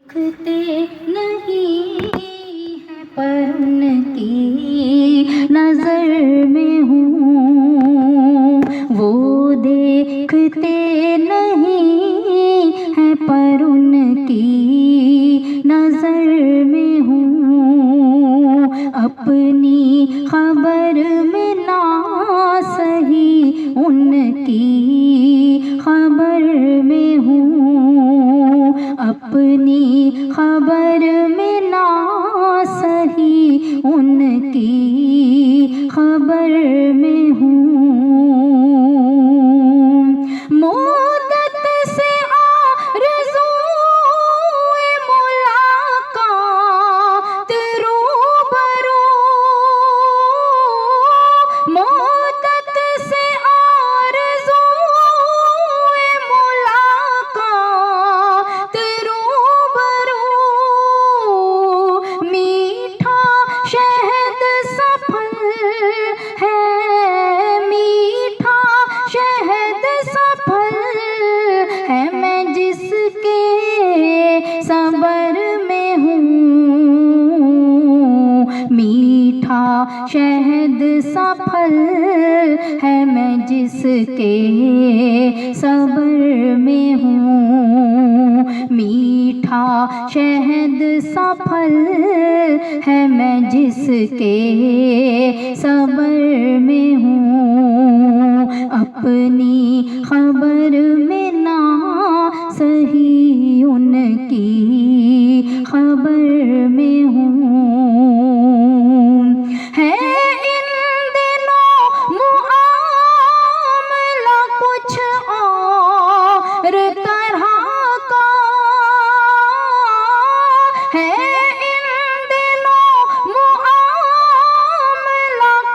दिखते नहीं है पर उनकी नजर में हूँ, वो देखते नहीं है पर उनकी नजर में हूँ। अपनी खबर में ना सही उनकी खबर में हूँ, अपनी खबर में ना सही उनकी खबर में हूँ। मुद्दत से आरज़ूए मुलाकात रूबरू, मुद्दत से आरज़ूए मुलाकात रूबरू, मीठा शहद सफल है, मीठा शहद सफल है, मैं जिसके सबर में हूँ, मीठा शहद सफल है, मैं जिसके सबर में हूँ, मीठा शहद सफल है, मैं जिसके सबर में हूँ। अपनी खबर में ना सही उनकी खबर में हूँ। है इन दिनों मुआमला कुछ और तरह का, है इन दिनों मुआमला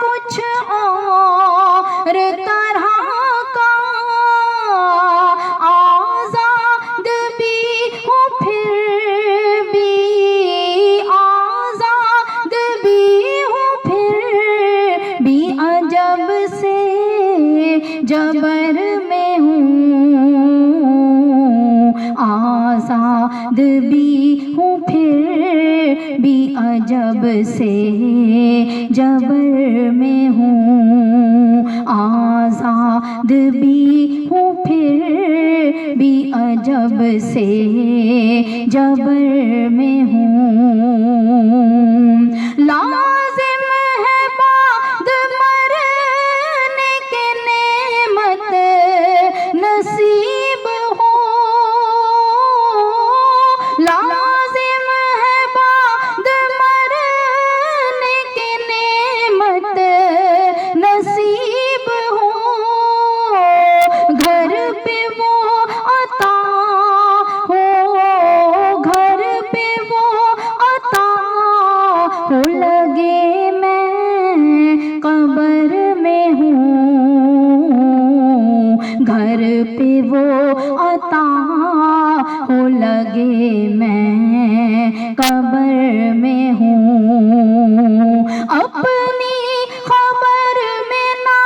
कुछ और तरह का, आज़ाद भी हूँ फिर भी, आज़ाद भी हूँ फिर भी, अजब से जबर में हूँ, आज़ाद भी हूँ फिर भी, अजब से जबर में हूँ, आज़ाद भी हूँ फिर भी, अजब से जबर में हूँ। लाज़िम है बाद मरने के नेमत नसीब हो, लाज़िम है बाद मरने के नेमत नसीब हो, घर पे वो अता हो, घर पे वो अता हो, लगे मैं कब्र में हूँ, घर पे वो अता हो, लगे मैं कब्र में हूँ। अपनी खबर में ना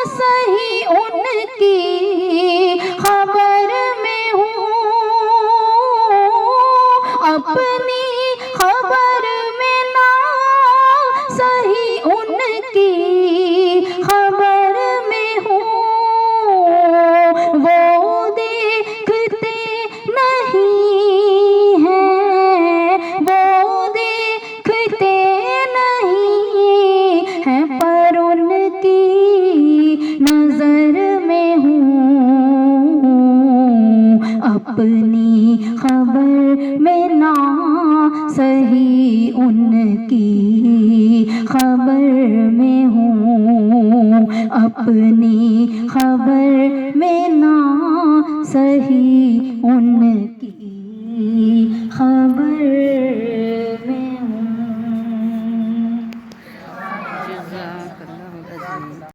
सही उनकी खबर में हूँ, अपनी खबर में ना सही उनकी खबर में हूँ, वो देखते नहीं हैं, वो देखते नहीं हैं, पर उनकी नजर में हूँ, अपनी खबर में ना सही उनकी खबर में हूँ, अपनी खबर में ना सही उनकी